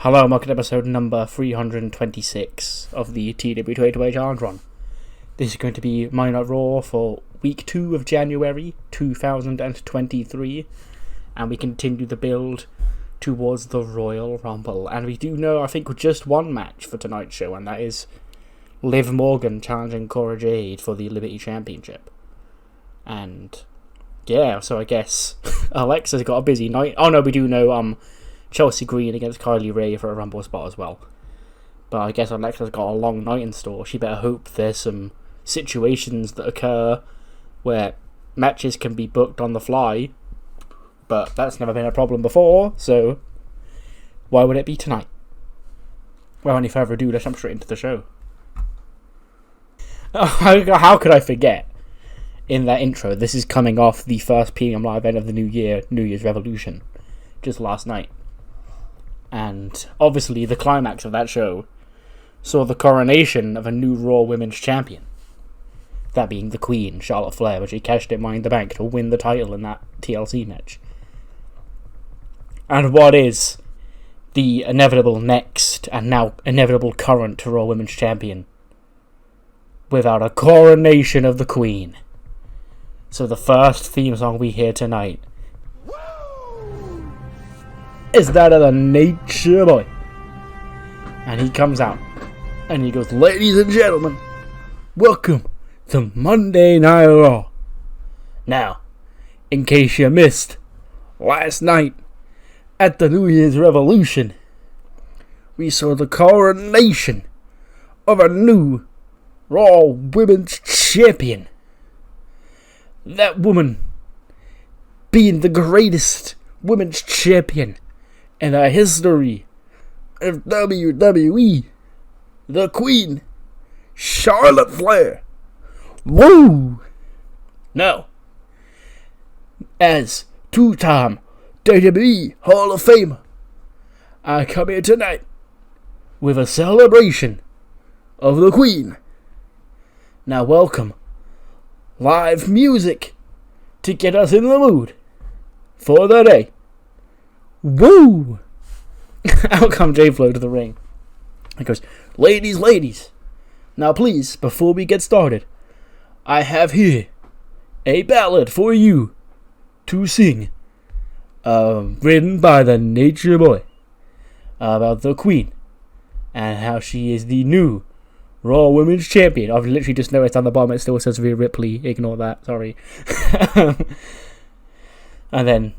Hello and welcome to episode number 326 of the TEW 2 Challenge Run. This is going to be Monday Night Raw for week 2 of January 2023, and we continue the build towards the Royal Rumble. And we do know, I think, just one match for tonight's show, and that is Liv Morgan challenging Cora Jade for the Liberty Championship. And yeah, so I guess Alexa's got a busy night. Oh no, we do know Chelsea Green against Kylie Ray for a Rumble spot as well. But I guess Alexa's got a long night in store. She better hope there's some situations that occur where matches can be booked on the fly. But that's never been a problem before, so why would it be tonight? Without any further ado, let's jump straight into the show. How could I forget? In that intro, this is coming off the first PM live event of the new year, New Year's Revolution, just last night. And obviously the climax of that show saw the coronation of a new Raw Women's Champion. That being the Queen, Charlotte Flair, when she cashed in Money in the Bank to win the title in that TLC match. And what is the inevitable next, and now inevitable current Raw Women's Champion, without a coronation of the Queen? So the first theme song we hear tonight is that of the Nature Boy. And he comes out and he goes, "Ladies and gentlemen, welcome to Monday Night Raw. Now, in case you missed, last night at the New Year's Revolution, we saw the coronation of a new Raw Women's Champion. That woman being the greatest women's champion in the history of WWE, the Queen, Charlotte Flair. Woo! Now, as two-time WWE Hall of Famer, I come here tonight with a celebration of the Queen. Now welcome live music to get us in the mood for the day. Woo! Out come J-Flo to the ring. He goes, ladies, now please, before we get started, I have here a ballad for you to sing, written by the Nature Boy, about the Queen, and how she is the new Raw Women's Champion. I've literally just noticed on the bottom it still says Rhea Ripley. Ignore that, sorry. And then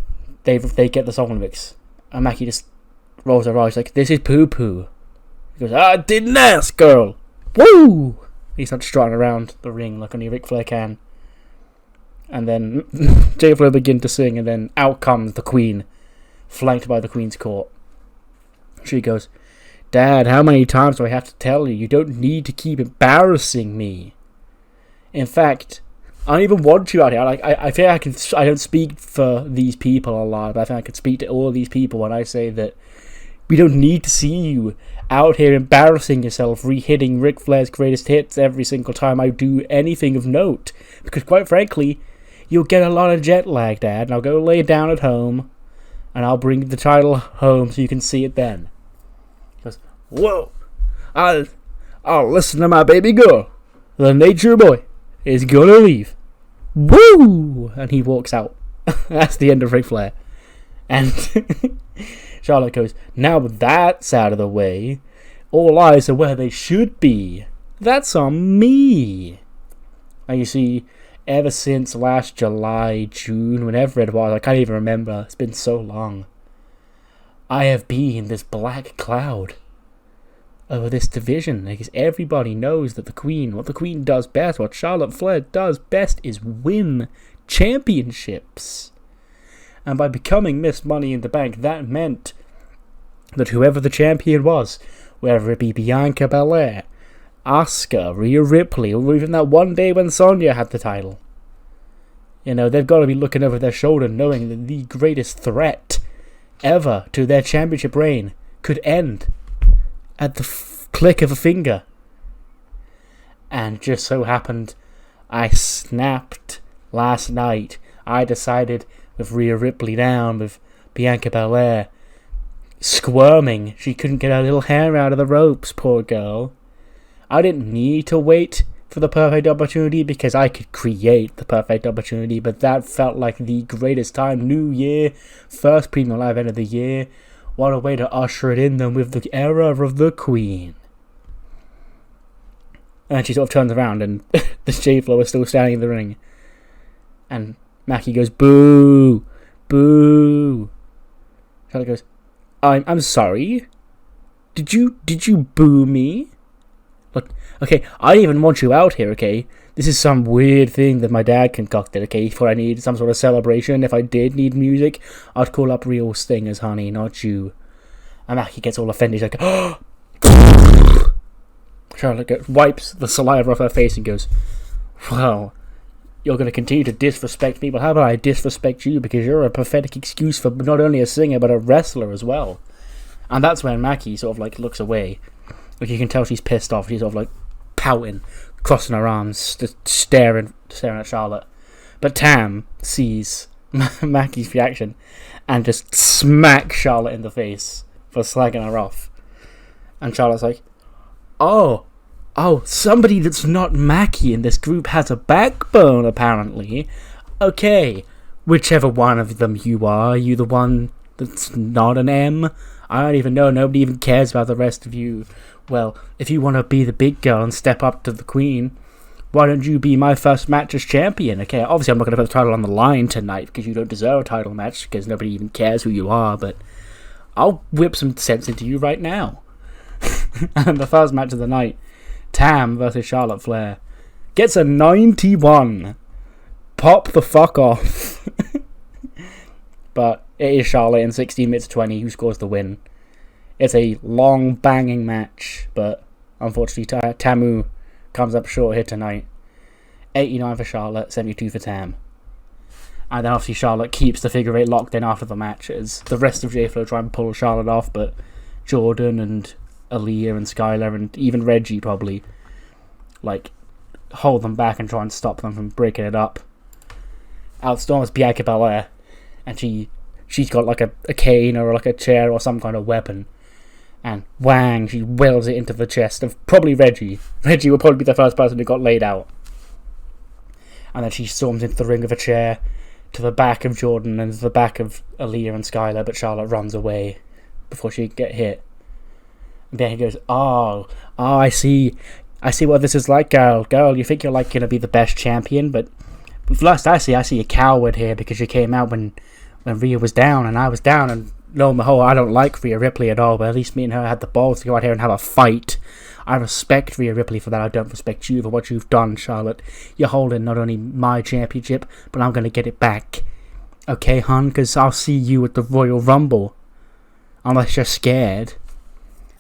they get the song lyrics. And Mackie just rolls her eyes like, "This is poo-poo." He goes, "I didn't ask, girl." Woo! He starts strutting around the ring like only Ric Flair can. And then J-Flo begin to sing, and then out comes the Queen, flanked by the Queen's Court. She goes, "Dad, how many times do I have to tell you? You don't need to keep embarrassing me. In fact, I don't even want you out here. I feel like I don't speak for these people a lot, but I think I can speak to all of these people when I say that we don't need to see you out here embarrassing yourself, re-hitting Ric Flair's greatest hits every single time I do anything of note. Because quite frankly, you'll get a lot of jet lag, Dad, and I'll go lay down at home, and I'll bring the title home so you can see it then." He goes, "Whoa, I'll listen to my baby girl. The Nature Boy is gonna leave. Woo!" And he walks out. That's the end of Ric Flair. And Charlotte goes, "Now that's out of the way, all eyes are where they should be. That's on me." And you see, ever since last July, June, whenever it was, I can't even remember, it's been so long, I have been this black cloud over this division, because everybody knows that what the Queen does best, what Charlotte Flair does best, is win championships. And by becoming Miss Money in the Bank, that meant that whoever the champion was, whether it be Bianca Belair, Asuka, Rhea Ripley, or even that one day when Sonya had the title, they've got to be looking over their shoulder knowing that the greatest threat ever to their championship reign could end at the click of a finger. And just so happened, I snapped last night. I decided with Rhea Ripley down, with Bianca Belair squirming. She couldn't get her little hair out of the ropes, poor girl. I didn't need to wait for the perfect opportunity because I could create the perfect opportunity, but that felt like the greatest time. New year, first premium live event of the year. What a way to usher it in then with the era of the Queen. And she sort of turns around and the J-Flow is still standing in the ring. And Mackie goes, boo, boo. Charlotte goes, I'm sorry. Did you boo me? Look, okay, I didn't even want you out here, okay? This is some weird thing that my dad concocted, okay? For I need some sort of celebration. If I did need music, I'd call up real stingers, honey, not you. And Mackie gets all offended. He's like, oh! Charlotte wipes the saliva off her face and goes, well, you're going to continue to disrespect me, but how about I disrespect you because you're a pathetic excuse for not only a singer but a wrestler as well. And that's when Mackie sort of like looks away. Like you can tell she's pissed off. She's sort of like pouting, crossing her arms, staring at Charlotte. But Tam sees Mackie's reaction and just smacks Charlotte in the face for slagging her off. And Charlotte's like, oh, somebody that's not Mackie in this group has a backbone, apparently. Okay, whichever one of them you are the one that's not an M? I don't even know, nobody even cares about the rest of you. Well, if you want to be the big girl and step up to the Queen, why don't you be my first match as champion? Okay, obviously I'm not going to put the title on the line tonight because you don't deserve a title match because nobody even cares who you are, but I'll whip some sense into you right now. And the first match of the night, Tam versus Charlotte Flair, gets a 91. Pop the fuck off. But it is Charlotte in 16 minutes 20 who scores the win. It's a long banging match, but unfortunately Tamu comes up short here tonight. 89 for Charlotte, 72 for Tam. And then obviously Charlotte keeps the figure 8 locked in after the match as the rest of J-Flow try and pull Charlotte off, but Jordan and Aaliyah and Skylar and even Reggie probably like hold them back and try and stop them from breaking it up. Outstorms Bianca Belair, and she's got like a cane or like a chair or some kind of weapon, and whang, she welds it into the chest of probably Reggie. Reggie will probably be the first person who got laid out. And then she storms into the ring with a chair to the back of Jordan and to the back of Aaliyah and Skylar, but Charlotte runs away before she can get hit. And then he goes, oh, I see what this is like, girl, you think you're like going to be the best champion, but last I see a coward here because you came out when Rhea was down and I was down, and lo and behold, I don't like Rhea Ripley at all, but at least me and her had the balls to go out here and have a fight. I respect Rhea Ripley for that. I don't respect you for what you've done, Charlotte. You're holding not only my championship, but I'm going to get it back. Okay, hon, because I'll see you at the Royal Rumble. Unless you're scared.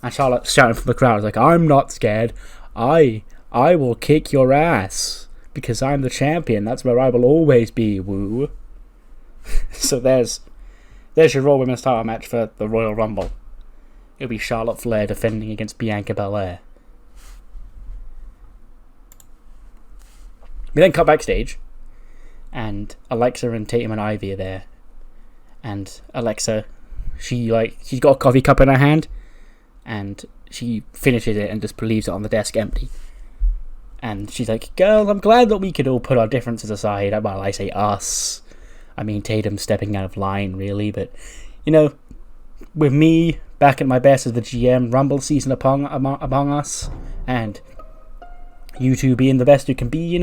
And Charlotte shouting from the crowd, like, I'm not scared. I will kick your ass. Because I'm the champion. That's where I will always be, woo. So there's your Raw Women's title match for the Royal Rumble. It'll be Charlotte Flair defending against Bianca Belair. We then cut backstage, and Alexa and Tatum and Ivy are there. And Alexa, she's got a coffee cup in her hand, and she finishes it and just leaves it on the desk empty. And she's like, girl, I'm glad that we could all put our differences aside. Well, I say us. I mean, Tatum stepping out of line, really. But, with me back at my best as the GM, Rumble season among us, and you two being the best you can be,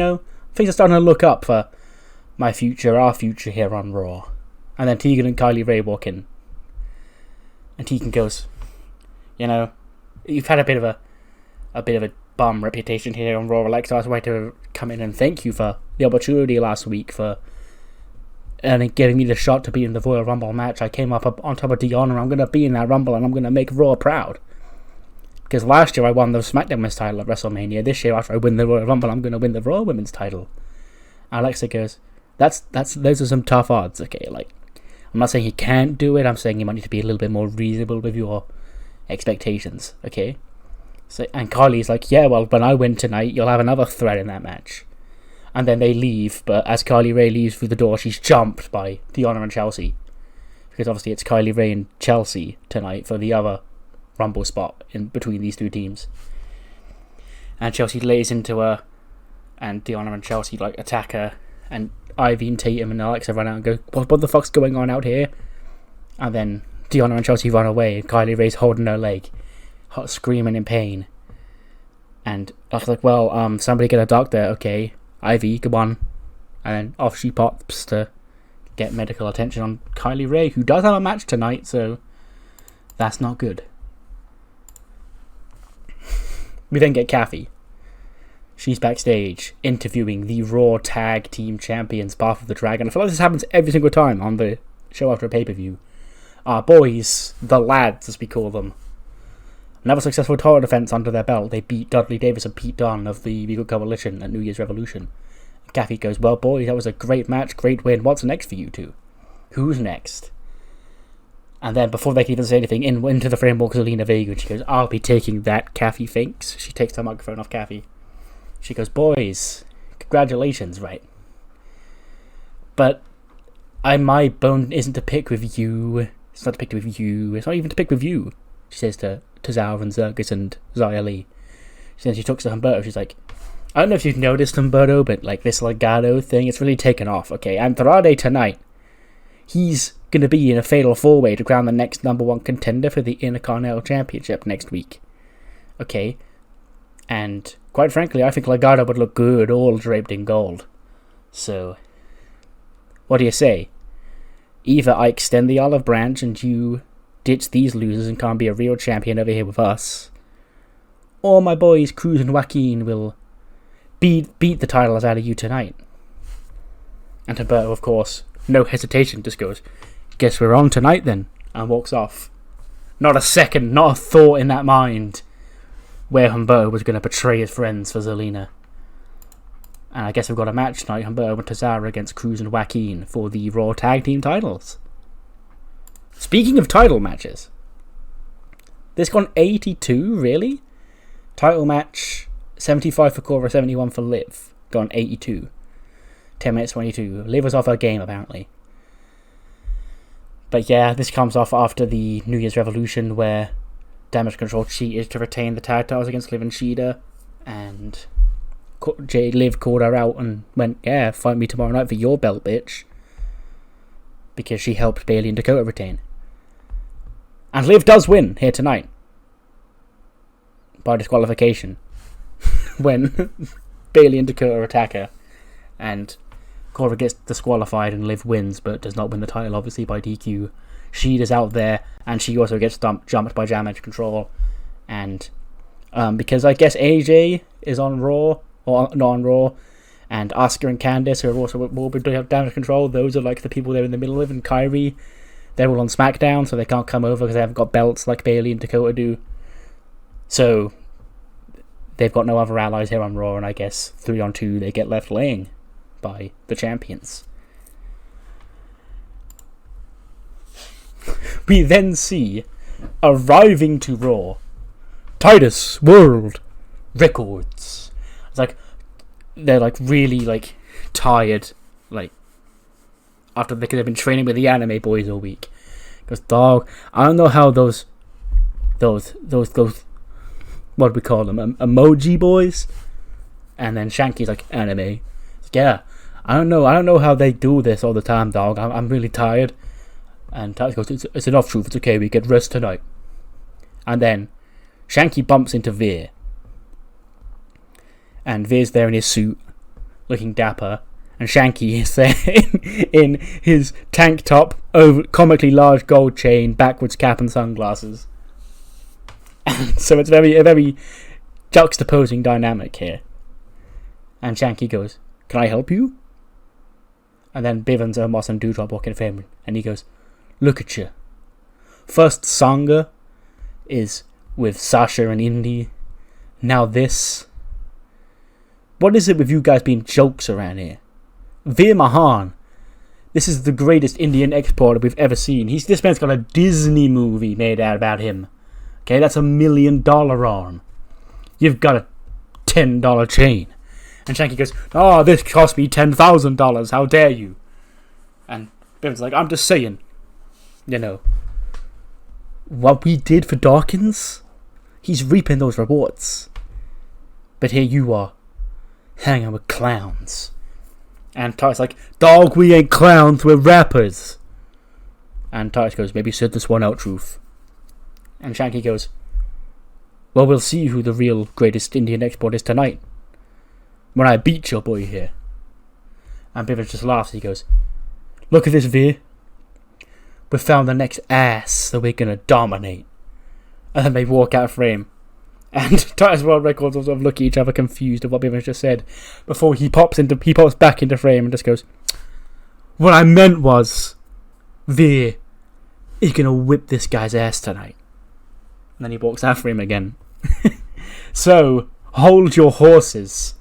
things are starting to look up for our future here on Raw. And then Tegan and Kylie Ray walk in. And Tegan goes, you've had a bit of a bum reputation here on Raw, Alexa. I was going to come in and thank you for the opportunity last week for giving me the shot to be in the Royal Rumble match. I came up on top of Dion, and I'm going to be in that Rumble, and I'm going to make Raw proud. Because last year I won the SmackDown Women's title at WrestleMania. This year, after I win the Royal Rumble, I'm going to win the Raw Women's title. And Alexa goes, those are some tough odds. Okay, I'm not saying you can't do it. I'm saying you might need to be a little bit more reasonable with your expectations. Okay. So, and Kylie's like, yeah, well, when I win tonight, you'll have another threat in that match. And then they leave, but as Kylie Ray leaves through the door, she's jumped by Deonna and Chelsea, because obviously it's Kylie Ray and Chelsea tonight for the other Rumble spot in between these two teams. And Chelsea lays into her, and Deonna and Chelsea like attack her, and Ivy and Tatum and Alexa run out and go, what the fuck's going on out here? And then Deonna and Chelsea run away, and Kylie Ray's holding her leg, screaming in pain. And I was like, well, somebody get a doctor, okay. Ivy, come on. And then off she pops to get medical attention on Kylie Ray, who does have a match tonight, so that's not good. We then get Kathy. She's backstage interviewing the Raw Tag Team Champions, Path of the Dragon. I feel like this happens every single time on the show after a pay-per-view. Our boys, the lads as we call them, another successful title defense under their belt. They beat Dudley Davis and Pete Dunne of the Regal Coalition at New Year's Revolution. Kathy goes, well boys, that was a great match, great win. What's next for you two? Who's next? And then before they can even say anything, into the frame walks Zelina Vega, and she goes, I'll be taking that, Kathy thinks. She takes the microphone off Kathy. She goes, boys, congratulations, right? But my bone isn't to pick with you. It's not to pick with you. It's not even to pick with you, she says to Tozawa and Zergus and Xia Li. She talks to Humberto. She's like, I don't know if you've noticed, Humberto, but like this Legado thing, it's really taken off, okay? Andrade tonight, he's going to be in a fatal four-way to crown the next number one contender for the Intercontinental Championship next week. Okay? And quite frankly, I think Legado would look good all draped in gold. So, what do you say? Either I extend the olive branch and you ditch these losers and can't be a real champion over here with us, or my boys Cruz and Joaquin will beat the titles out of you tonight. And Humberto, of course, no hesitation, just goes, guess we're on tonight then, and walks off. Not a second, not a thought in that mind where Humberto was going to betray his friends for Zelina. And I guess we've got a match tonight, Humberto and Tozawa against Cruz and Joaquin for the Raw Tag Team titles. Speaking of title matches, this gone 82, really? Title match, 75 for Cora, 71 for Liv. Gone 82. 10 minutes 22. Liv was off her game, apparently. But yeah, this comes off after the New Year's Revolution, where Damage Control cheated to retain the tag titles against Liv and Shida, and Liv called her out and went, yeah, fight me tomorrow night for your belt, bitch. Because she helped Bayley and Dakota retain. And Liv does win here tonight. By disqualification. When Bayley and Dakota attack her. And Cora gets disqualified and Liv wins, but does not win the title, obviously, by DQ. Shida's out there, and she also gets jumped by Damage Control. And because I guess AJ is on Raw, or not on Raw, and Asuka and Candice, who are also will be doing Damage Control, those are like the people they're in the middle of, and Kyrie, they're all on SmackDown, so they can't come over because they haven't got belts like Bayley and Dakota do. So they've got no other allies here on Raw, and I guess 3-on-2 they get left laying by the champions. We then see, arriving to Raw, Titus World Records. It's like, they're like really like tired, like after they could have been training with the anime boys all week. Because dog, I don't know how those what do we call them, emoji boys, and then Shanky's like anime. It's like, yeah, I don't know how they do this all the time, dog. I'm really tired. And Titus goes, it's enough, truth. It's okay. We get rest tonight. And then Shanky bumps into Veer. And Veer's there in his suit, looking dapper. And Shanky is there in his tank top, over comically large gold chain, backwards cap and sunglasses. And so it's a very juxtaposing dynamic here. And Shanky goes, can I help you? And then Bivens, Omos and Doudrop walk in for him. And he goes, look at you. First Sangha is with Sasha and Indy. Now this. What is it with you guys being jokes around here? Veer Mahan. This is the greatest Indian exporter we've ever seen. This man's got a Disney movie made out about him. Okay, that's $1 million arm. You've got a $10 chain. And Shanky goes, oh, this cost me $10,000. How dare you? And Bevan's like, I'm just saying. what we did for Dawkins, he's reaping those rewards. But here you are, hanging with clowns. And Titus like, dog, we ain't clowns, we're rappers. And Titus goes, maybe sit this one out, truth. And Shanky goes, well, we'll see who the real greatest Indian export is tonight, when I beat your boy here. And Babyface just laughs. He goes, look at this, Veer. We found the next ass that we're gonna dominate. And then they walk out of frame. And Titus World Records also look at each other confused of what Babyface just said, before he pops back into frame and just goes, what I meant was, Veer is gonna whip this guy's ass tonight. And then he walks out of frame again. So, hold your horses.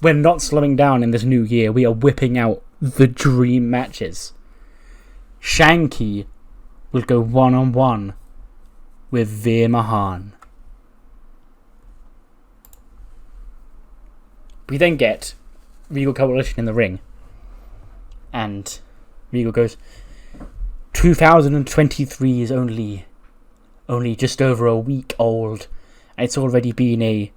We're not slowing down in this new year. We are whipping out the dream matches. Shanky will go one-on-one with Veer Mahan. We then get Regal Coalition in the ring. And Regal goes, 2023 is only just over a week old. And it's already been a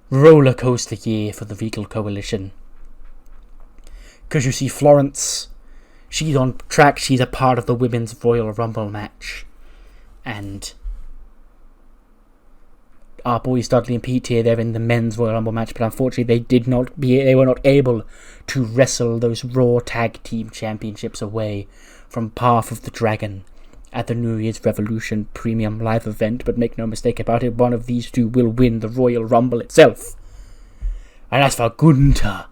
roller coaster year for the Regal Coalition. Because you see Florence, she's on track, she's a part of the Women's Royal Rumble match. And our boys Dudley and Pete here, they're in the Men's Royal Rumble match, but unfortunately they were not able to wrestle those Raw Tag Team Championships away from Path of the Dragon at the New Year's Revolution Premium Live event. But make no mistake about it, one of these two will win the Royal Rumble itself. And as for Gunther,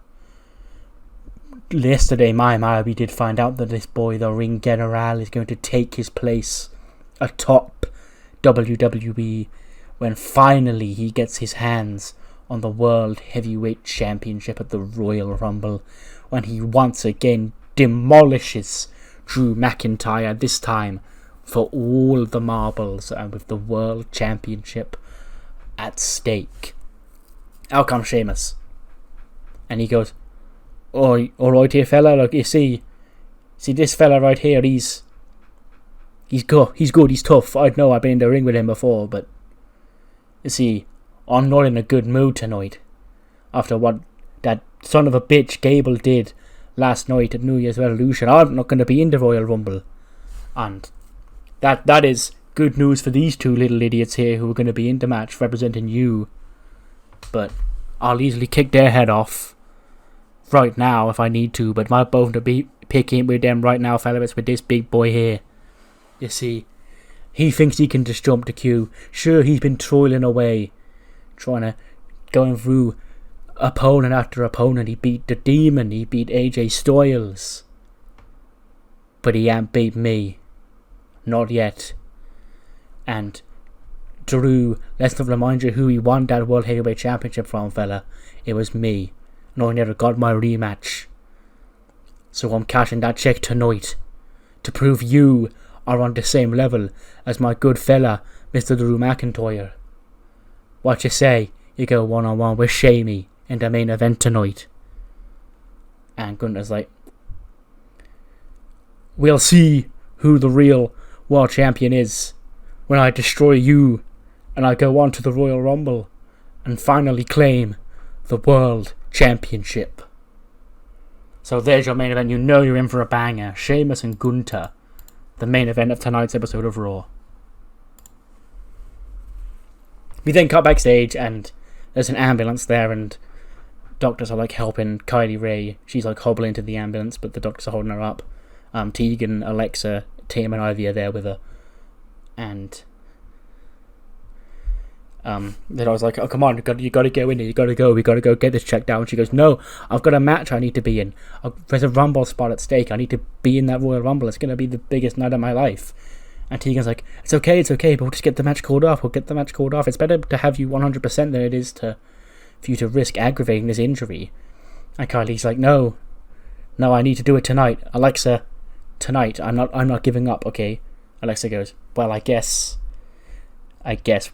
yesterday, we did find out that this boy, the Ring General, is going to take his place atop WWE when finally he gets his hands on the World Heavyweight Championship at the Royal Rumble, when he once again demolishes Drew McIntyre, this time for all the marbles and with the World Championship at stake. Out comes Sheamus. And he goes, oh, alright here, fella, look, you see this fella right here, he's good, he's tough. I know I've been in the ring with him before, but you see, I'm not in a good mood tonight. After what that son of a bitch Gable did last night at New Year's Revolution, I'm not going to be in the Royal Rumble. And that is good news for these two little idiots here who are going to be in the match representing you. But I'll easily kick their head off right now if I need to, but my bone to be picking with them right now, fella, it's with this big boy here. You see, he thinks he can just jump the queue. Sure, he's been toiling away, going through opponent after opponent. He beat the Demon, he beat AJ Styles, but he ain't beat me. Not yet. And Drew, let's not remind you who he won that World Heavyweight Championship from, fella. It was me. And I never got my rematch. So I'm cashing that check tonight to prove you are on the same level as my good fella, Mr. Drew McIntyre. What you say? You go one-on-one with Shamey in the main event tonight. And Gunther's like, we'll see who the real world champion is when I destroy you and I go on to the Royal Rumble and finally claim the World Championship. So there's your main event. You know you're in for a banger. Sheamus and Gunther, the main event of tonight's episode of Raw. We then cut backstage and there's an ambulance there and doctors are like helping Kylie Ray. She's like hobbling to the ambulance, but the doctors are holding her up. Tegan, Alexa, Tim and Ivy are there with her. And then I was like, oh, come on, you got to go in there, we got to go get this checked out. And she goes, no, I've got a match I need to be in. There's a Rumble spot at stake. I need to be in that Royal Rumble. It's going to be the biggest night of my life. And Tegan's like, it's okay, but we'll just get the match called off. It's better to have you 100% than it is for you to risk aggravating this injury. And Kylie's like, no, I need to do it tonight. Alexa, tonight, I'm not giving up, okay? Alexa goes, well, I guess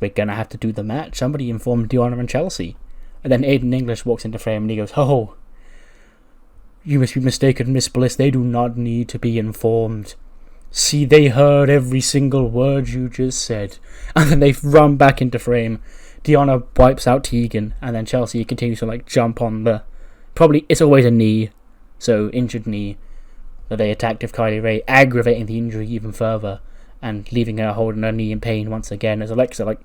we're gonna have to do the match. Somebody informed Deanna and Chelsea. And then Aiden English walks into frame and he goes, oh, you must be mistaken, Miss Bliss. They do not need to be informed. See, they heard every single word you just said. And then they run back into frame. Deonna wipes out Tegan, and then Chelsea continues to like jump on the... Probably, it's always a knee, so injured knee, that they attacked with Kylie Rae, aggravating the injury even further, and leaving her holding her knee in pain once again, as Alexa, like,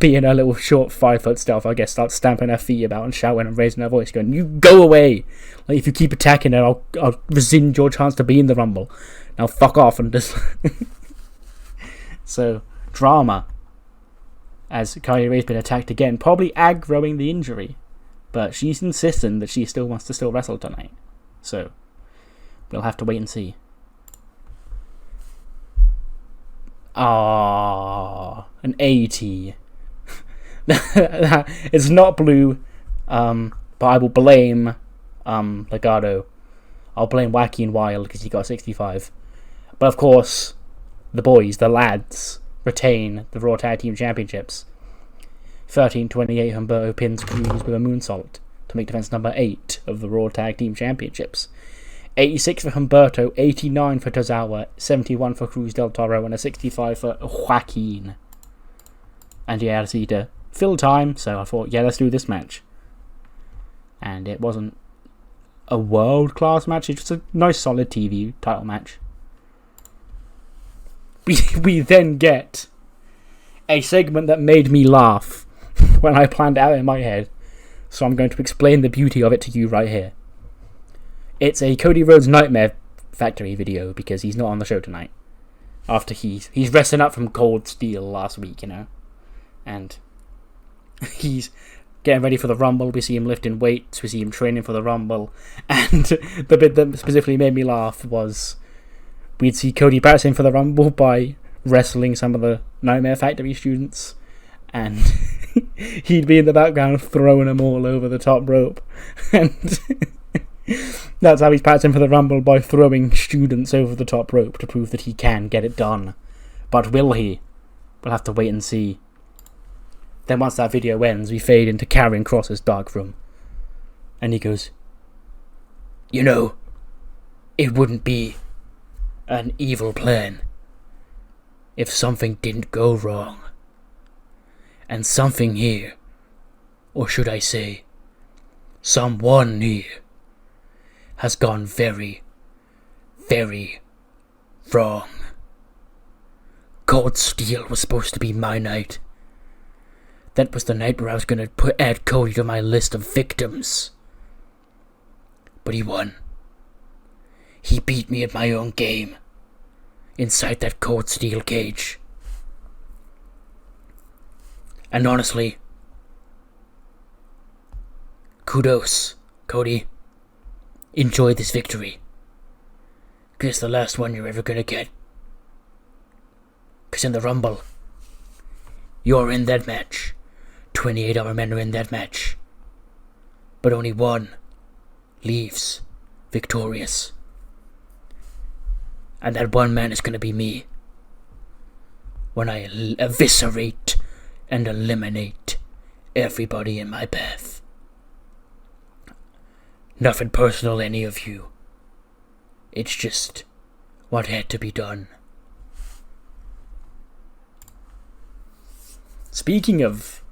being her little short 5-foot stealth, I guess, starts stamping her feet about and shouting and raising her voice, going, "You go away! Like, if you keep attacking her, I'll rescind your chance to be in the Rumble. Now fuck off," and just... So, drama. As Kylie Rae's been attacked again, probably aggroing the injury. But she's insisting that she still wants to wrestle tonight. So, we'll have to wait and see. An AT. It's not blue, but I will blame Legado. I'll blame Wacky and Wild because he got 65. But of course, the boys, the lads, retain the Raw Tag Team Championships. 13-28 Humberto pins Cruz with a moonsault to make defense number 8 of the Raw Tag Team Championships. 86 for Humberto, 89 for Tozawa, 71 for Cruz del Toro, and a 65 for Joaquin. And yeah, I see to fill time, so I thought, yeah, let's do this match. And it wasn't a world-class match, it's just a nice solid TV title match. We then get a segment that made me laugh when I planned it out in my head, so I'm going to explain the beauty of it to you right here. It's a Cody Rhodes Nightmare Factory video because he's not on the show tonight. After he's resting up from Cold Steel last week, you know, and he's getting ready for the Rumble. We see him lifting weights, we see him training for the Rumble, and the bit that specifically made me laugh was we'd see Cody practicing for the Rumble by wrestling some of the Nightmare Factory students, and he'd be in the background throwing them all over the top rope, and that's how he's practicing for the Rumble, by throwing students over the top rope to prove that he can get it done. But will he? We'll have to wait and see. Then once that video ends, we fade into Karrion Kross's dark room, and he goes, "You know, it wouldn't be an evil plan if something didn't go wrong. And something here, or should I say, someone here, has gone very, very wrong. Cold Steel was supposed to be my night. That was the night where I was going to add Cody to my list of victims. But he won. He beat me at my own game, inside that Cold Steel cage. And honestly, kudos, Cody. Enjoy this victory, 'cause it's the last one you're ever gonna get. 'Cause in the Rumble, you're in that match. 28 other men are in that match, but only one leaves victorious. And that one man is gonna be me, when I eviscerate and eliminate everybody in my path. Nothing personal, any of you. It's just what had to be done." Speaking of,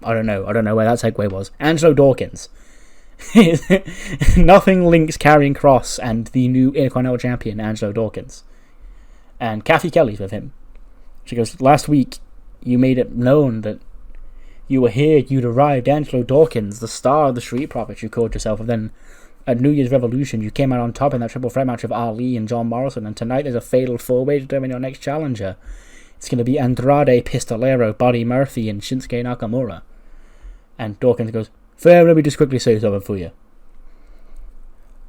I don't know where that segue was. Angelo Dawkins. Nothing links Karrion Kross and the new Intercontinental Champion, Angelo Dawkins. And Kathy Kelly's with him. She goes, "Last week, you made it known that you were here, you'd arrived, Angelo Dawkins, the star of the Street Profits, you called yourself, and then at New Year's Revolution, you came out on top in that triple threat match of Ali and John Morrison, and tonight there's a fatal four-way to determine your next challenger. It's going to be Andrade, Pistolero, Buddy Murphy, and Shinsuke Nakamura." And Dawkins goes, "Fair, let me just quickly say something for you.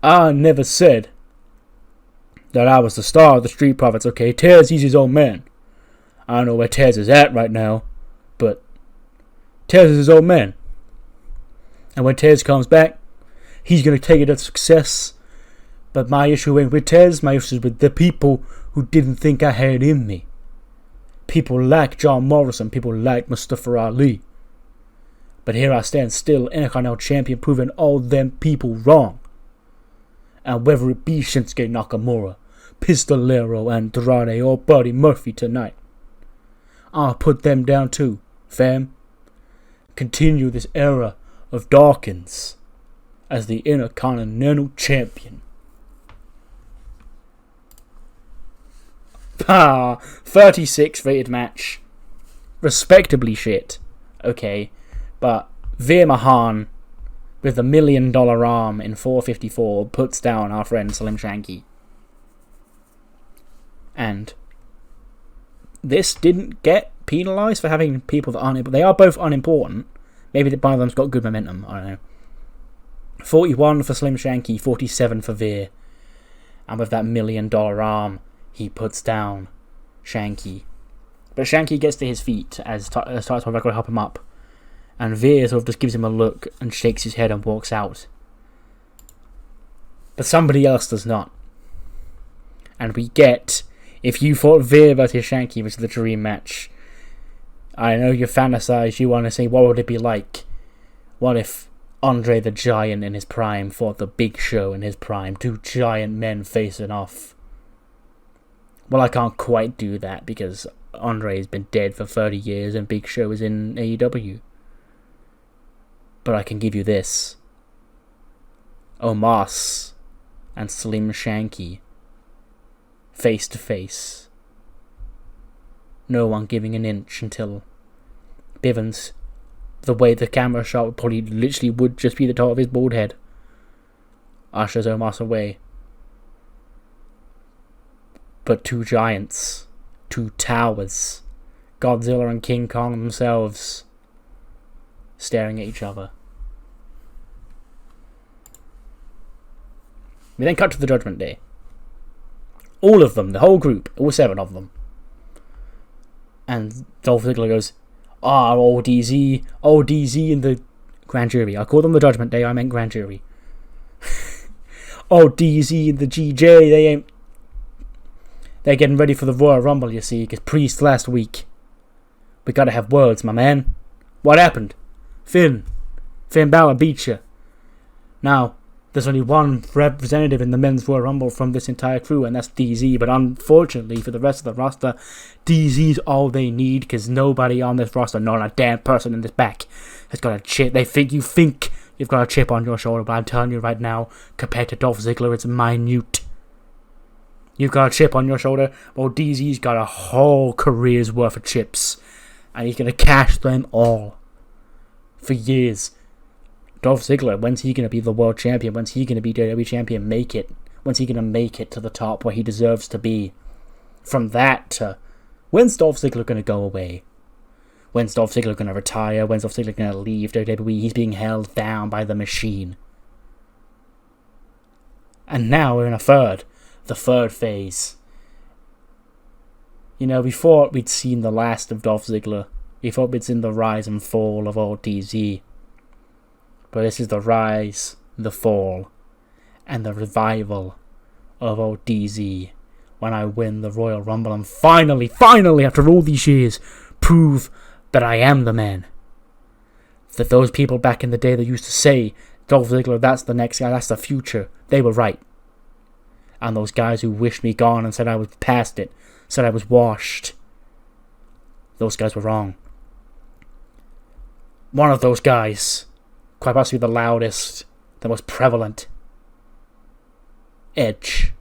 I never said that I was the star of the Street Profits, okay? Tez, he's his own man. I don't know where Tez is at right now, but Tez is his own man. And when Tez comes back, he's going to take it as success. But my issue ain't with Tez, my issue is with the people who didn't think I had it in me. People like John Morrison, people like Mustafa Ali. But here I stand still, Intercontinental Champion, proving all them people wrong. And whether it be Shinsuke Nakamura, Pistolero, Andrade, or Buddy Murphy tonight, I'll put them down too, fam. Continue this era of Dawkins as the Intercontinental Champion. 36 rated match. Respectably shit. Okay. But Veer Mahan with the $1 million arm in 4:54 puts down our friend Slim Shanky. And this didn't get penalised for having people that aren't... They are both unimportant. Maybe one of them's got good momentum. I don't know. 41 for Slim Shanky, 47 for Veer. And with that $1 million arm, he puts down Shanky. But Shanky gets to his feet as starts to help him up. And Veer sort of just gives him a look and shakes his head and walks out. But somebody else does not. And we get, if you thought Veer versus Shanky was the dream match, I know you fantasize, you want to say, what would it be like? What if Andre the Giant in his prime fought the Big Show in his prime? Two giant men facing off. Well, I can't quite do that because Andre has been dead for 30 years and Big Show is in AEW. But I can give you this. Omos and Slim Shanky. Face to face. No one giving an inch until Bivens, the way the camera shot would probably literally would just be the top of his bald head, ushers Omos away. But two giants, two towers, Godzilla and King Kong themselves, staring at each other. We then cut to the Judgment Day. All of them, the whole group, all 7 of them. And Dolph Ziggler goes, old DZ in the Grand Jury. I call them the Judgment Day, I meant Grand Jury. DZ in the GJ, they're getting ready for the Royal Rumble, you see, because Priest last week. We gotta have words, my man. What happened? Finn Balor beat you. Now, there's only one representative in the Men's Royal Rumble from this entire crew, and that's DZ. But unfortunately for the rest of the roster, DZ's all they need, because nobody on this roster, not a damn person in this back, has got a chip. You think you've got a chip on your shoulder, but I'm telling you right now, compared to Dolph Ziggler, it's minute. You've got a chip on your shoulder, well, DZ's got a whole career's worth of chips, and he's going to cash them all for years. Dolph Ziggler, when's he going to be the world champion? When's he going to be WWE champion? Make it. When's he going to make it to the top where he deserves to be? From that to, when's Dolph Ziggler going to go away? When's Dolph Ziggler going to retire? When's Dolph Ziggler going to leave WWE? He's being held down by the machine. And now we're in the third phase. You know, we thought we'd seen the last of Dolph Ziggler. We thought we'd seen the rise and fall of old DZ. But this is the rise, the fall, and the revival of old DZ when I win the Royal Rumble and finally, after all these years, prove that I am the man. That those people back in the day that used to say, Dolph Ziggler, that's the next guy, that's the future, they were right. And those guys who wished me gone and said I was past it, said I was washed, those guys were wrong. One of those guys, quite possibly the loudest, the most prevalent, Edge.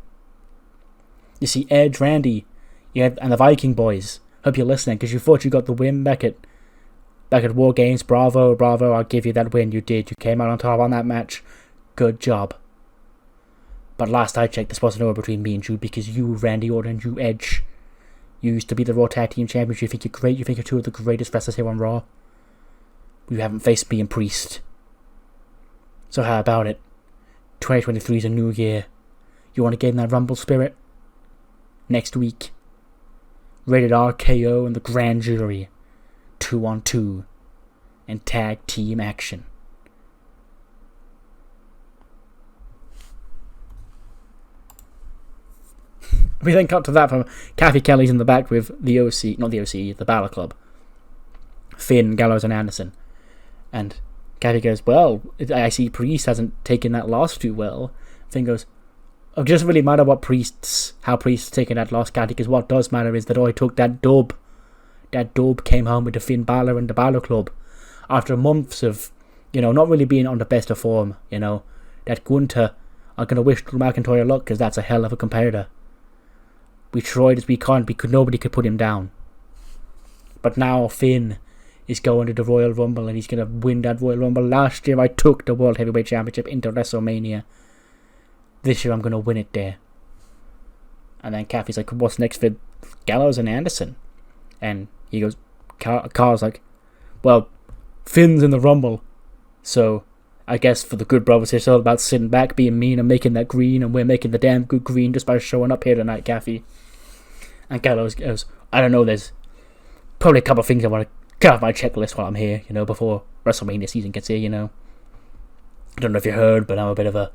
You see, Edge, Randy, and the Viking boys, hope you're listening, because you thought you got the win back at War Games. Bravo, I'll give you that win. You did. You came out on top on that match. Good job. But last I checked, this wasn't over between me and you, because you, Randy Orton, and you, Edge, you used to be the Raw Tag Team Champions. You think you're great. You think you're two of the greatest wrestlers here on Raw. You haven't faced me and Priest. So how about it? 2023 is a new year. You want to get in that Rumble spirit? Next week, Rated RKO and the Grand Jury, 2-on-2, and tag team action. We then cut to that from Kathy Kelly's in the back with the OC, not the OC, the Balor Club. Finn, Gallows, and Anderson. And Kathy goes, well, I see Priest hasn't taken that loss too well. Finn goes, It doesn't really matter how Priest's taking that loss, Caddy, because what does matter is that I took that dub. That dub came home with the Finn Balor and the Balor Club. After months of, not really being on the best of form, that Gunther, I'm going to wish Drew McIntyre luck, because that's a hell of a competitor. We tried as we could, nobody could put him down. But now Finn is going to the Royal Rumble, and he's going to win that Royal Rumble. Last year I took the World Heavyweight Championship into WrestleMania. This year I'm going to win it there. And then Kathy's like, what's next for Gallows and Anderson? And he goes, Carl's like, well, Finn's in the Rumble. So I guess for the Good Brothers, it's all about sitting back, being mean, and making that green. And we're making the damn good green just by showing up here tonight, Kathy. And Gallows goes, I don't know, there's probably a couple of things I want to get off my checklist while I'm here, before WrestleMania season gets here, I don't know if you heard, but I'm a bit of a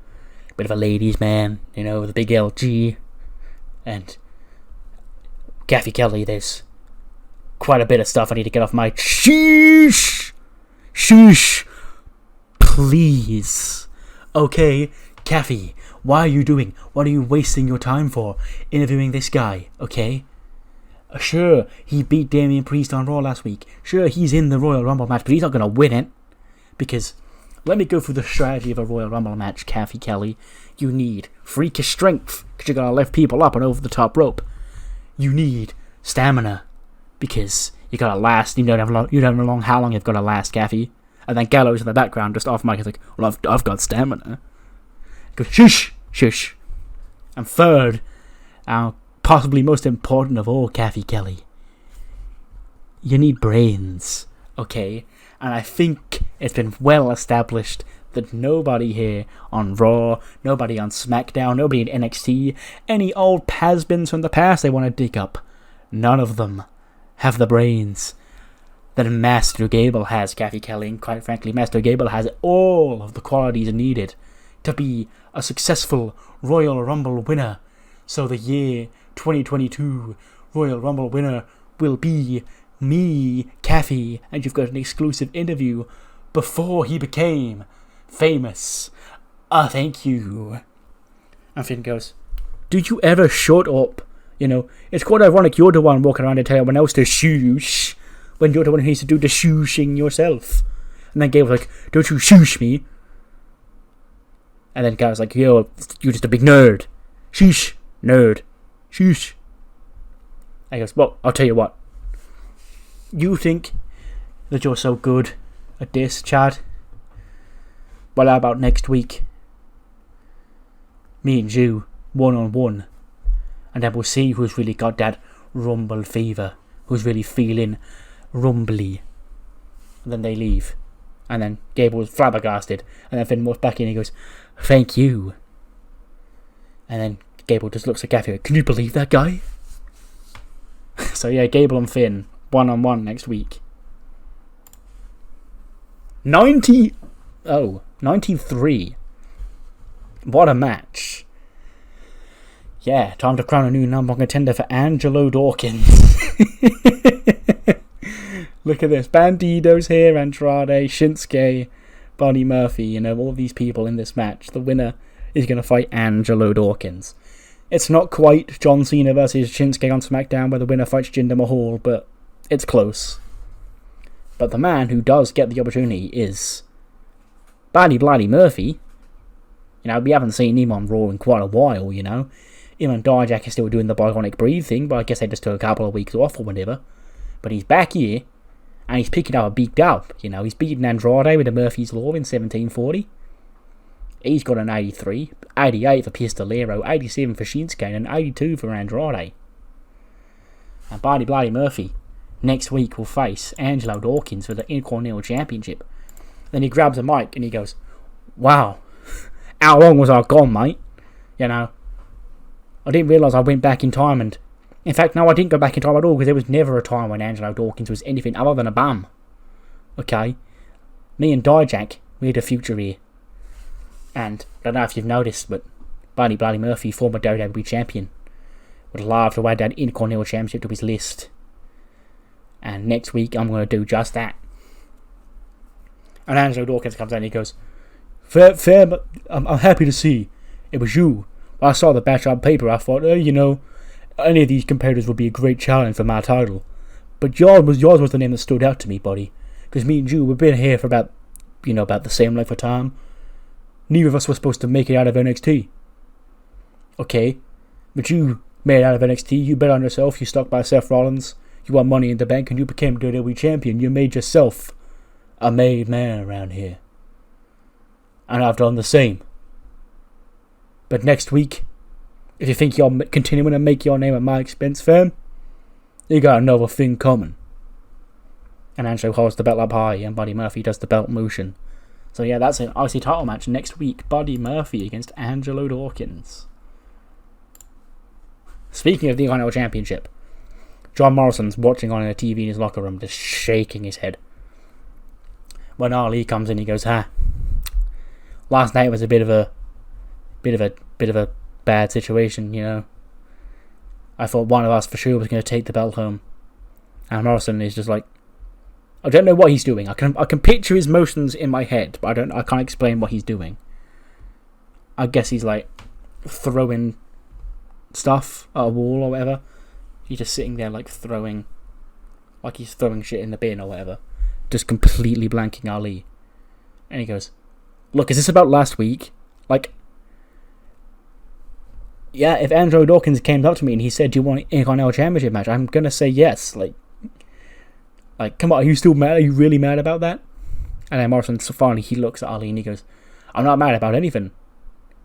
ladies' man, with a big LG. And Kathy Kelly, there's quite a bit of stuff I need to get off my sheesh, please. Okay, Kathy, what are you wasting your time for interviewing this guy, okay? Sure, he beat Damian Priest on Raw last week. Sure, he's in the Royal Rumble match, but he's not going to win it. Because, let me go through the strategy of a Royal Rumble match, Kathy Kelly. You need freakish strength, because you're going to lift people up and over the top rope. You need stamina, because you got to last. You don't know how long you've got to last, Kathy. And then Gallows in the background, just off mic, is like, well, I've got stamina. Go, shush. And third, possibly most important of all, Kathy Kelly, you need brains, okay? And I think it's been well established that nobody here on Raw, nobody on SmackDown, nobody in NXT, any old has-beens from the past they want to dig up, none of them have the brains that Master Gable has, Kathy Kelly. And quite frankly, Master Gable has all of the qualities needed to be a successful Royal Rumble winner. So the year 2022 Royal Rumble winner will be me, Kathy, and you've got an exclusive interview before he became famous. Thank you. And Finn goes, did you ever shut up? It's quite ironic you're the one walking around and telling everyone else to shoosh, when you're the one who needs to do the shooshing yourself. And then Gable's like, don't you shoosh me. And then Gable's like, yo, you're just a big nerd. Sheesh, nerd. Sheesh. And he goes, well, I'll tell you what. You think that you're so good at this, Chad? Well, how about next week? Me and you, one-on-one. And then we'll see who's really got that rumble fever. Who's really feeling rumbly. And then they leave. And then Gable was flabbergasted. And then Finn walks back in and he goes, thank you. And then Gable just looks at Kathy like, can you believe that guy? So yeah, Gable and Finn, one-on-one next week. 93. What a match. Yeah, time to crown a new number one contender for Angelo Dawkins. Look at this. Bandido's here, Andrade, Shinsuke, Buddy Murphy, all these people in this match. The winner is going to fight Angelo Dawkins. It's not quite John Cena versus Shinsuke on SmackDown where the winner fights Jinder Mahal, but it's close. But the man who does get the opportunity is Buddy Murphy. We haven't seen him on Raw in quite a while, Him and Dijak are still doing the bionic breathe thing, but I guess they just took a couple of weeks off or whatever. But he's back here, and he's picking up a big dub. He's beaten Andrade with the Murphy's Law in 1740. He's got an 83, 88 for Pistolero, 87 for Shinsuke, and an 82 for Andrade. And Buddy Murphy next week will face Angelo Dawkins for the Intercontinental Championship. Then he grabs a mic and he goes, wow, how long was I gone, mate? I didn't realise I went back in time, and in fact, no, I didn't go back in time at all, because there was never a time when Angelo Dawkins was anything other than a bum. Okay? Me and Dijak, we had a future here. And I don't know if you've noticed, but Buddy Murphy, former WWE champion, would love to add that Intercontinental Championship to his list. And next week, I'm going to do just that. And Angelo Dawkins comes out and he goes, fair, but I'm happy to see it was you When I saw the batch on paper, I thought, any of these competitors would be a great challenge for my title. But yours was the name that stood out to me, buddy. Because me and you, we've been here for about the same length of time. Neither of us were supposed to make it out of NXT. Okay, but you made it out of NXT, you bet on yourself, you stuck by Seth Rollins, you won Money in the Bank, and you became WWE Champion. You made yourself a made man around here. And I've done the same. But next week, if you think you're continuing to make your name at my expense, fam, you got another thing coming. And Angelo holds the belt up high, and Buddy Murphy does the belt motion. So yeah, that's an IC title match next week. Buddy Murphy against Angelo Dawkins. Speaking of the Intercontinental Championship, John Morrison's watching on a TV in his locker room, just shaking his head. When Ali comes in, he goes, last night was a bit of a bad situation, I thought one of us for sure was going to take the belt home. And Morrison is just like, I don't know what he's doing. I can picture his motions in my head, but I can't explain what he's doing. I guess he's like throwing stuff at a wall or whatever. He's just sitting there like throwing, like he's throwing shit in the bin or whatever, just completely blanking Ali. And he goes, look, is this about last week? Like, yeah, if Angelo Dawkins came up to me and he said, do you want an Intercontinental Championship match? I'm gonna say yes. Like, come on, are you still mad? Are you really mad about that? And then Morrison, so finally, he looks at Ali and he goes, I'm not mad about anything.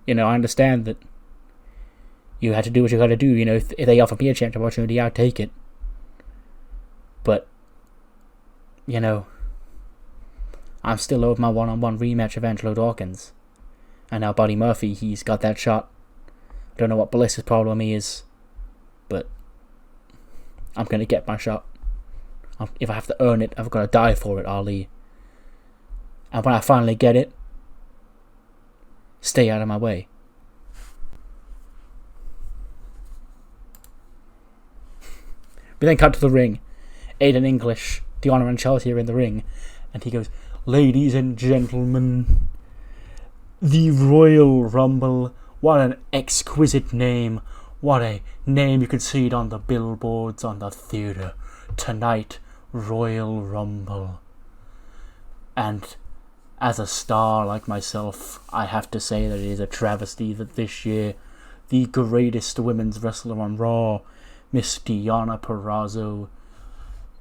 I understand that you had to do what you got to do. If they offer me a championship opportunity, I'll take it. But, I'm still owed my one-on-one rematch of Angelo Dawkins. And now Buddy Murphy, he's got that shot. I don't know what Bliss's problem is, but I'm going to get my shot. If I have to earn it, I've got to die for it, Ali. And when I finally get it, stay out of my way. We then cut to the ring. Aiden English, the Honor and Chelsea are in the ring. And he goes, ladies and gentlemen, the Royal Rumble. What an exquisite name. What a name. You could see it on the billboards, on the theatre. Tonight, Royal Rumble. And as a star like myself, I have to say that it is a travesty that this year, the greatest women's wrestler on Raw, Miss Deonna Purrazzo,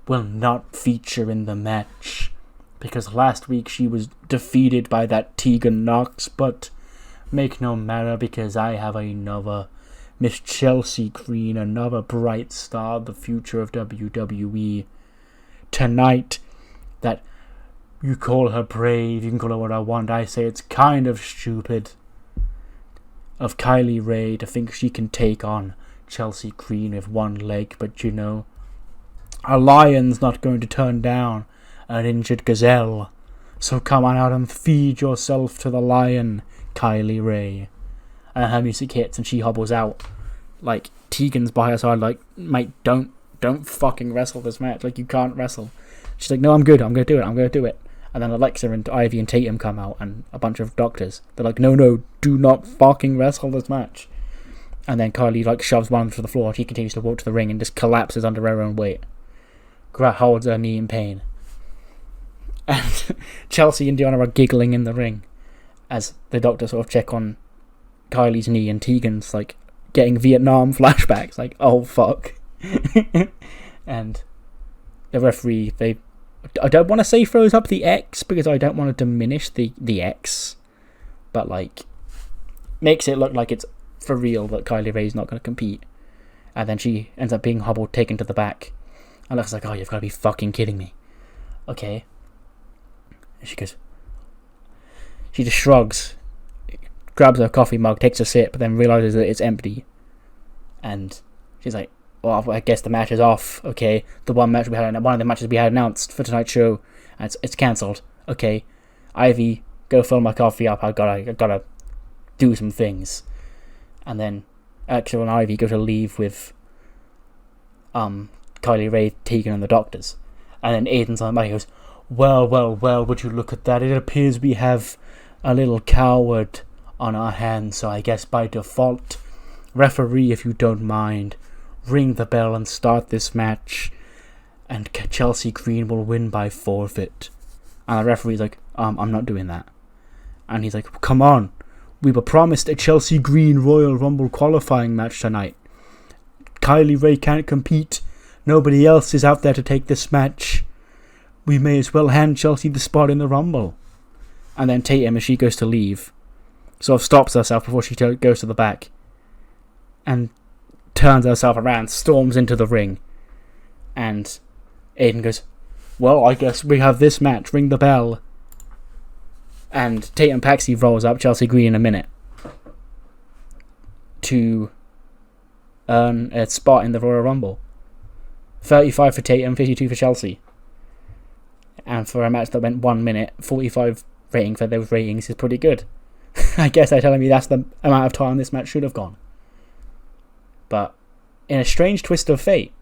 will not feature in the match. Because last week she was defeated by that Tegan Knox, but make no matter, because I have another Miss Chelsea Green, another bright star, the future of WWE. Tonight, that you call her brave, you can call her what I want, I say it's kind of stupid of Kylie Rae to think she can take on Chelsea Green with one leg, but a lion's not going to turn down an injured gazelle. So come on out and feed yourself to the lion, Kylie Rae. And her music hits and she hobbles out. Like, Tegan's by her side, like, mate, don't fucking wrestle this match. Like, you can't wrestle. She's like, no, I'm good, I'm gonna do it. And then Alexa and Ivy and Tatum come out and a bunch of doctors. They're like, no, do not fucking wrestle this match. And then Kylie, like, shoves one to the floor. She continues to walk to the ring and just collapses under her own weight. Holds her knee in pain. And Chelsea and Deonna are giggling in the ring as the doctor sort of check on Kylie's knee, and Tegan's like getting Vietnam flashbacks, like, oh fuck. And the referee, I don't want to say throws up the X because I don't want to diminish the X, but like makes it look like it's for real that Kylie Rae's not going to compete. And then she ends up being hobbled, taken to the back. And looks like, oh, you've got to be fucking kidding me. Okay. And she goes, she just shrugs, grabs her coffee mug, takes a sip, but then realizes that it's empty. And she's like, well, I guess the match is off. Okay, one of the matches we had announced for tonight's show, and it's cancelled. Okay, Ivy, go fill my coffee up. I gotta do some things. And then Axel and Ivy go to leave with Kylie Rae, Tegan, and the doctors. And then Aiden's on the mic. He goes, well, would you look at that? It appears we have a little coward on our hands, so I guess by default Referee, if you don't mind, ring the bell and start this match, and Chelsea Green will win by forfeit. And the referee's like, I'm not doing that. And he's like, come on, we were promised a Chelsea Green Royal Rumble qualifying match tonight. Kylie Ray can't compete. Nobody else is out there to take this match. We may as well hand Chelsea the spot in the Rumble. And then Tatum, as she goes to leave, sort of stops herself before she goes to the back. And turns herself around, storms into the ring. And Aiden goes, well, I guess we have this match. Ring the bell. And Tatum Paxley rolls up Chelsea Green in a minute to earn a spot in the Royal Rumble. 35 for Tatum, 52 for Chelsea. And for a match that went 1 minute, 45 rating for those ratings is pretty good. I guess they're telling me that's the amount of time this match should have gone. But in a strange twist of fate,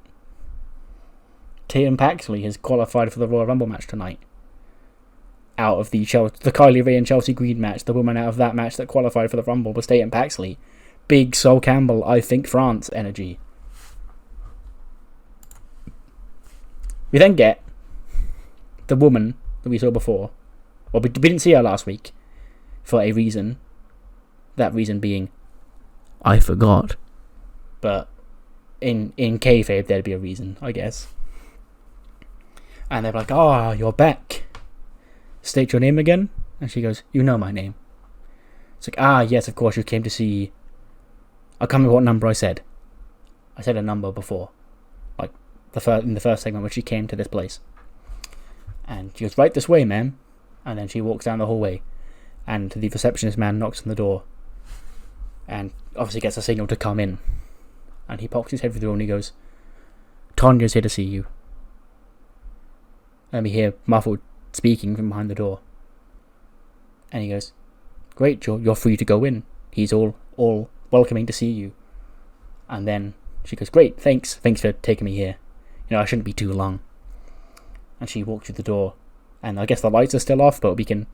Tatum Paxley has qualified for the Royal Rumble match tonight. Out of the Kylie Ray and Chelsea Green match, the woman out of that match that qualified for the Rumble was Tatum Paxley. Big Sol Campbell, I think France energy. We then get the woman that we saw before. Well, we didn't see her last week for a reason. That reason being, I forgot. But in kayfabe, there'd be a reason, I guess. And they're like, oh, you're back. State your name again? And she goes, you know my name. It's like, yes, of course, you came to see... I can't remember what number I said. I said a number before. Like, in the first segment when she came to this place. And she goes, right this way, ma'am. And then she walks down the hallway. And the receptionist man knocks on the door. And obviously gets a signal to come in. And he pokes his head through the door and he goes, Tanya's here to see you. And we hear muffled speaking from behind the door. And he goes, great, you're free to go in. He's all welcoming to see you. And then she goes, great, thanks for taking me here. You know, I shouldn't be too long. And she walks through the door. And I guess the lights are still off, but we can...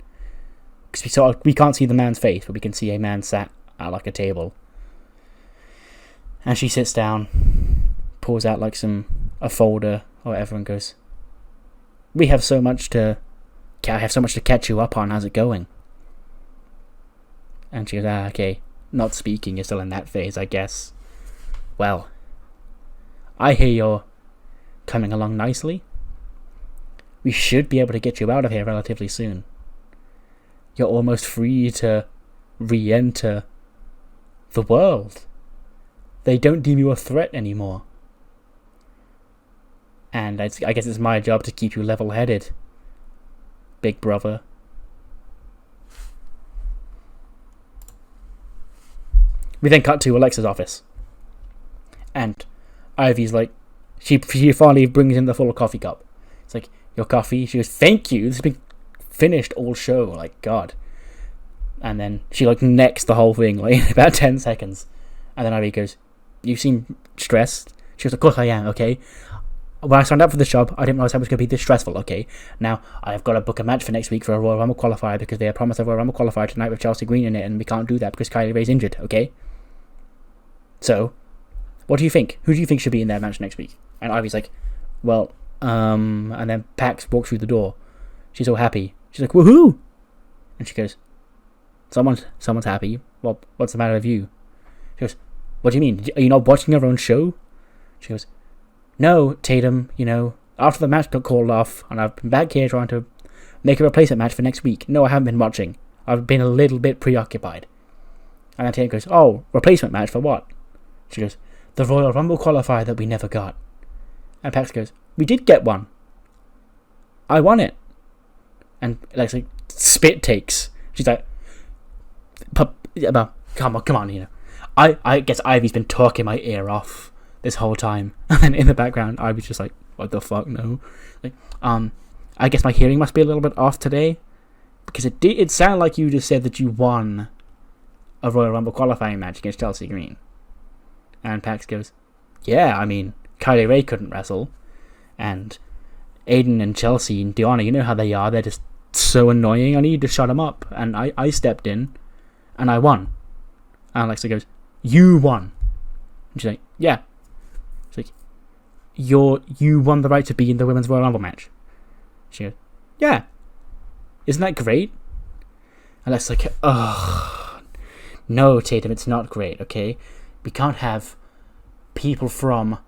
Because we can't see the man's face, but we can see a man sat at like a table. And she sits down, pulls out like a folder or whatever and goes, I have so much to catch you up on. How's it going? And she goes, okay. Not speaking. You're still in that phase, I guess. Well, I hear you're coming along nicely. We should be able to get you out of here relatively soon. You're almost free to re-enter the world. They don't deem you a threat anymore. And I guess it's my job to keep you level-headed, big brother. We then cut to Alexa's office. And Ivy's like, she finally brings in the full coffee cup. It's like, your coffee? She goes, thank you. This has been finished all show. Like, God. And then she like necks the whole thing like in about 10 seconds. And then Ivy goes, you seem stressed. She goes, of course I am, okay? When I signed up for this job, I didn't realize it was going to be this stressful, okay? Now, I've got to book a match for next week for a Royal Rumble qualifier because they had promised a Royal Rumble qualifier tonight with Chelsea Green in it, and we can't do that because Kylie Ray's injured, okay? So, what do you think? Who do you think should be in that match next week? And Ivy's like, well, and then Pax walks through the door. She's all happy. She's like, woohoo! And she goes, someone's happy. Well, what's the matter with you? She goes, what do you mean? Are you not watching your own show? She goes, no, Tatum, after the match got called off, and I've been back here trying to make a replacement match for next week. No, I haven't been watching. I've been a little bit preoccupied. And then Tatum goes, oh, replacement match for what? She goes, the Royal Rumble qualifier that we never got. And Pax goes, we did get one. I won it. And like spit takes. She's like, come on, I guess Ivy's been talking my ear off this whole time. And then in the background, I was just like, what the fuck, no. Like, I guess my hearing must be a little bit off today. Because it sounded like you just said that you won a Royal Rumble qualifying match against Chelsea Green. And Pax goes, yeah, I mean, Kylie Ray couldn't wrestle. And Aiden and Chelsea and Deanna, you know how they are. They're just so annoying. I need to shut them up. And I stepped in, and I won. And Alexa goes, you won. And she's like, yeah. It's like, you won the right to be in the Women's Royal Rumble match. She goes, yeah. Isn't that great? And that's like, ugh. No, Tatum, it's not great, okay? We can't have people from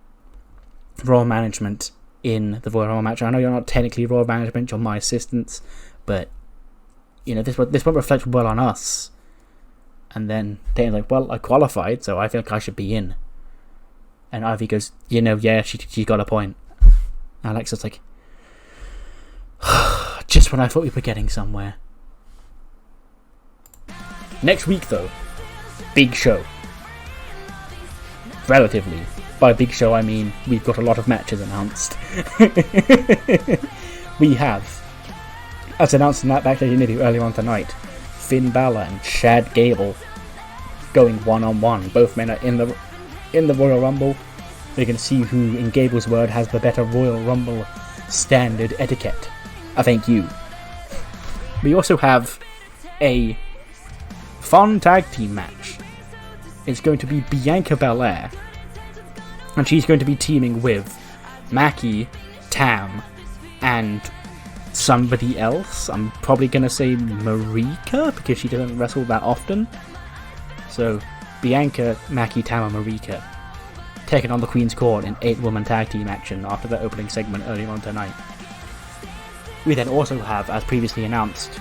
Royal Management in the Royal Rumble match. I know you're not technically Royal Management, you're my assistants, but, you know, this won't reflect well on us. And then Tatum's like, well, I qualified, so I feel like I should be in. And Ivy goes, you know, yeah, she got a point. And Alexa's like, just when I thought we were getting somewhere. Next week, though, big show. Relatively. By big show, I mean we've got a lot of matches announced. We have, as announced in that Backstage interview earlier on tonight, Finn Balor and Chad Gable going one-on-one. Both men are in the Royal Rumble. We're going to see who, in Gable's word, has the better Royal Rumble standard etiquette. Thank you. We also have a fun tag team match. It's going to be Bianca Belair, and she's going to be teaming with Mackie, Tam, and somebody else. I'm probably going to say Marika, because she doesn't wrestle that often. So, Bianca, Mackie, Tam, and Marika taking on the Queen's Court in 8-woman tag team action after the opening segment earlier on tonight. We then also have, as previously announced,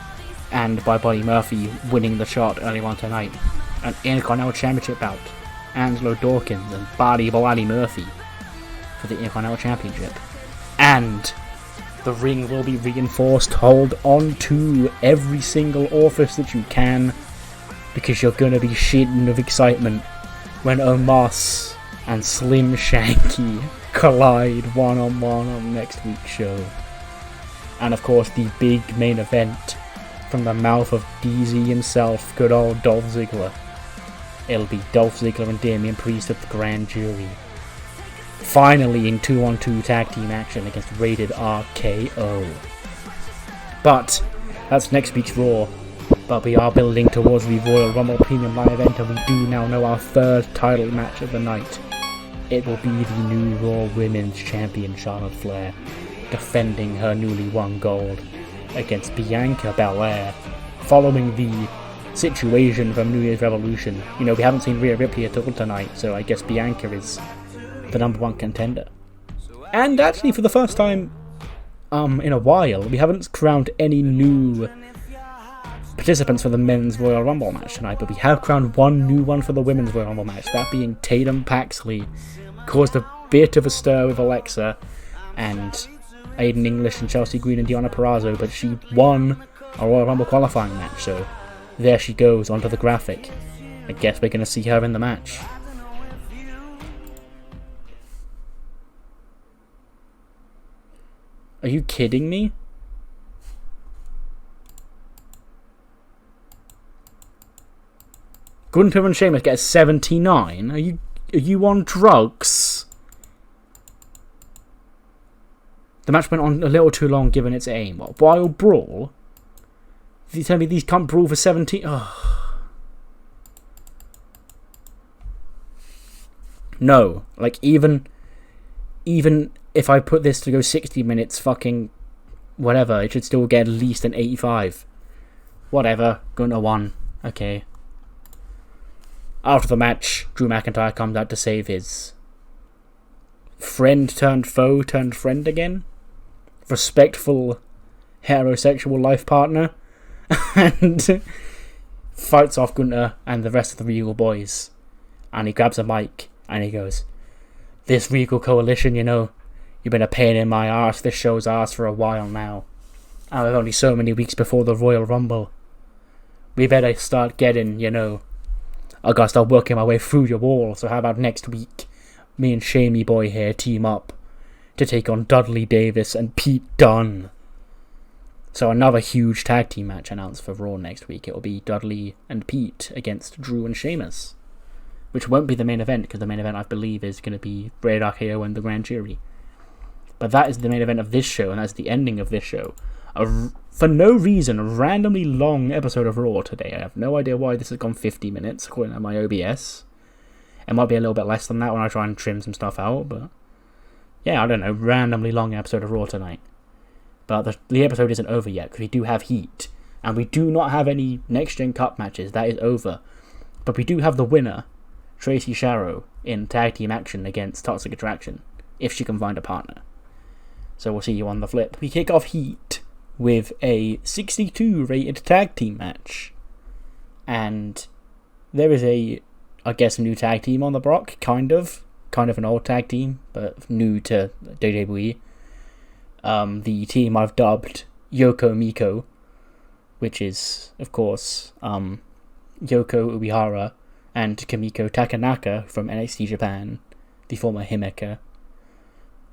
and by Buddy Murphy winning the shot earlier on tonight, an Intercontinental Championship bout. Angelo Dawkins and Buddy Murphy for the Intercontinental Championship. And the ring will be reinforced. Hold on to every single orifice that you can, because you're going to be shitting of excitement when Omos and Slim Shanky collide one-on-one on next week's show. And of course, the big main event from the mouth of DZ himself, good old Dolph Ziggler. It'll be Dolph Ziggler and Damian Priest at the Grand Jury. Finally in 2-on-2 tag team action against Rated RKO. But that's next week's Raw. But we are building towards the Royal Rumble Premium Live event, and we do now know our third title match of the night. It will be the new Raw Women's Champion Charlotte Flair defending her newly won gold against Bianca Belair, following the situation from New Year's Revolution. You know, we haven't seen Rhea Ripley at all tonight, so I guess Bianca is the number one contender. And actually, for the first time in a while, we haven't crowned any new participants for the Men's Royal Rumble match tonight, but we have crowned one new one for the Women's Royal Rumble match, that being Tatum Paxley. Caused a bit of a stir with Alexa and Aiden English and Chelsea Green and Deonna Purrazzo, but she won a Royal Rumble qualifying match, so there she goes onto the graphic. I guess we're going to see her in the match. Are you kidding me? Gunther and Sheamus get a 79? Are you on drugs? The match went on a little too long given its aim. What, wild brawl? You tell me these can't brawl for 17? Oh. No. Like, even if I put this to go 60 minutes, fucking whatever, it should still get at least an 85. Whatever. Gunter won. Okay. After the match, Drew McIntyre comes out to save his friend turned foe turned friend again. Respectful heterosexual life partner. And fights off Gunter and the rest of the Regal boys. And he grabs a mic and he goes, "This Regal coalition, you know, you've been a pain in my arse, this show's arse for a while now. And we're only so many weeks before the Royal Rumble. We better start getting, you know, I gotta start working my way through your wall, so how about next week, me and Shamey Boy here team up to take on Dudley Davis and Pete Dunne." So another huge tag team match announced for Raw next week. It will be Dudley and Pete against Drew and Sheamus, which won't be the main event, because the main event, I believe, is going to be Rated RKO and the Grand Jury. But that is the main event of this show, and that's the ending of this show. For no reason, a randomly long episode of Raw today. I have no idea why this has gone 50 minutes, according to my OBS. It might be a little bit less than that when I try and trim some stuff out, but yeah, I don't know, randomly long episode of Raw tonight. But the episode isn't over yet, because we do have heat, and we do not have any Next Gen Cup matches. That is over. But we do have the winner, Tracy Sharrow, in tag team action against Toxic Attraction, if she can find a partner. So we'll see you on the flip. We kick off heat with a 62 rated tag team match. And there is a new tag team on the block, kind of an old tag team, but new to WWE. The team I've dubbed Yoko Miko, which is, of course, Yoko Uehara and Kamiko Takanaka from NXT Japan, the former Himeka.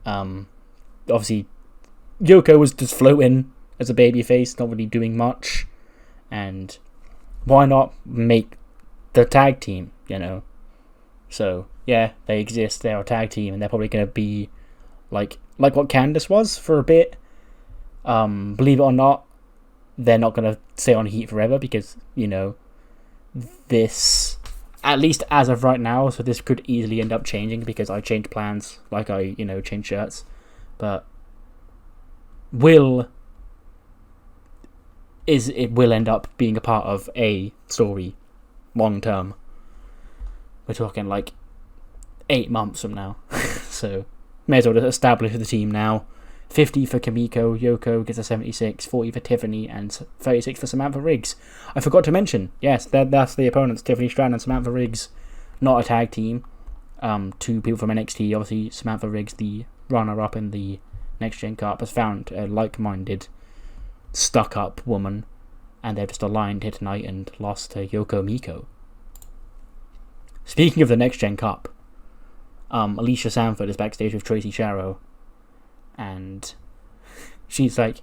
Obviously, Yoko was just floating as a babyface, not really doing much, and why not make the tag team, you know? So, yeah, they exist, they're a tag team, and they're probably going to be like what Candice was for a bit. Believe it or not, they're not going to stay on Heat forever, because, you know, this, at least as of right now, so this could easily end up changing, because I change plans, like I, change shirts, but it will end up being a part of a story long term. We're talking like 8 months from now. So may as well just establish the team now. 50 for Kamiko, Yoko gets a 76, 40 for Tiffany, and 36 for Samantha Riggs. I forgot to mention, yes, that's the opponents, Tiffany Stratton and Samantha Riggs, not a tag team. 2 people from NXT, obviously Samantha Riggs, the runner-up in the Next Gen Cup, has found a like-minded, stuck-up woman, and they've just aligned here tonight and lost to Yoko Miko. Speaking of the Next Gen Cup, Alicia Sanford is backstage with Tracy Sharrow, and she's like,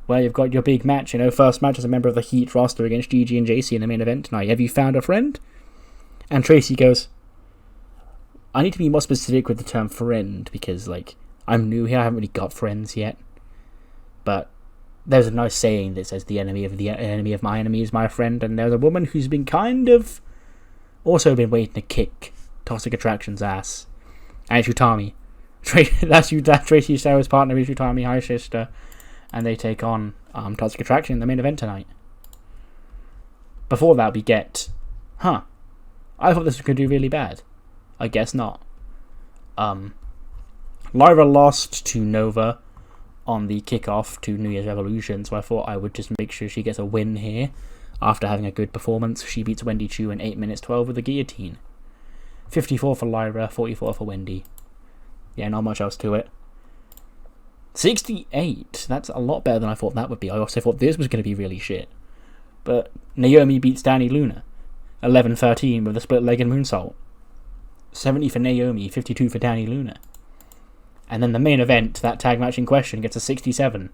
well, you've got your big match, first match as a member of the Heat roster against Gigi and JC in the main event tonight. Have you found a friend? And Tracy goes, I need to be more specific with the term friend, because, I'm new here, I haven't really got friends yet. But there's a nice saying that says the enemy of my enemy is my friend, and there's a woman who's been kind of also been waiting to kick Toxic Attraction's ass. And it's Utami. That's Tracy Sharrow's partner is Utami, hi sister, and they take on Toxic Attraction in the main event tonight. Before that, we get, I thought this was going to do really bad. I guess not. Lyra lost to Nova on the kickoff to New Year's Revolution, so I thought I would just make sure she gets a win here. After having a good performance, she beats Wendy Chu in 8 minutes 12 with a guillotine. 54 for Lyra, 44 for Wendy. Yeah, not much else to it. 68, that's a lot better than I thought that would be. I also thought this was going to be really shit. But Naomi beats Dani Luna, 11-13 with a split-legged moonsault. 70 for Naomi, 52 for Dani Luna. And then the main event, that tag match in question, gets a 67.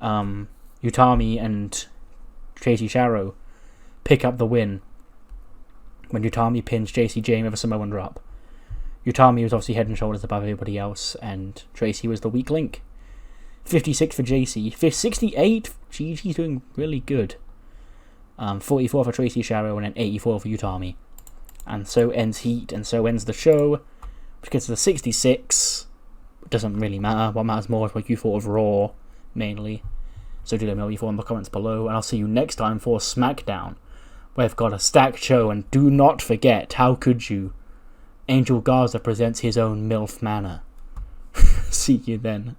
Utami and Tracy Sharrow pick up the win when Utami pins JC Jane with a Samoan drop. Utami was obviously head and shoulders above everybody else, and Tracy was the weak link. 56 for JC, 68, Gigi's doing really good. 44 for Tracy Sharrow, and then 84 for Utami. And so ends Heat, and so ends the show, which gets to the 66. It doesn't really matter. What matters more is what you thought of Raw, mainly. So do let me know what you thought in the comments below, and I'll see you next time for SmackDown. We've got a stacked show, and do not forget, how could you? Angel Garza presents his own MILF Manor. See you then.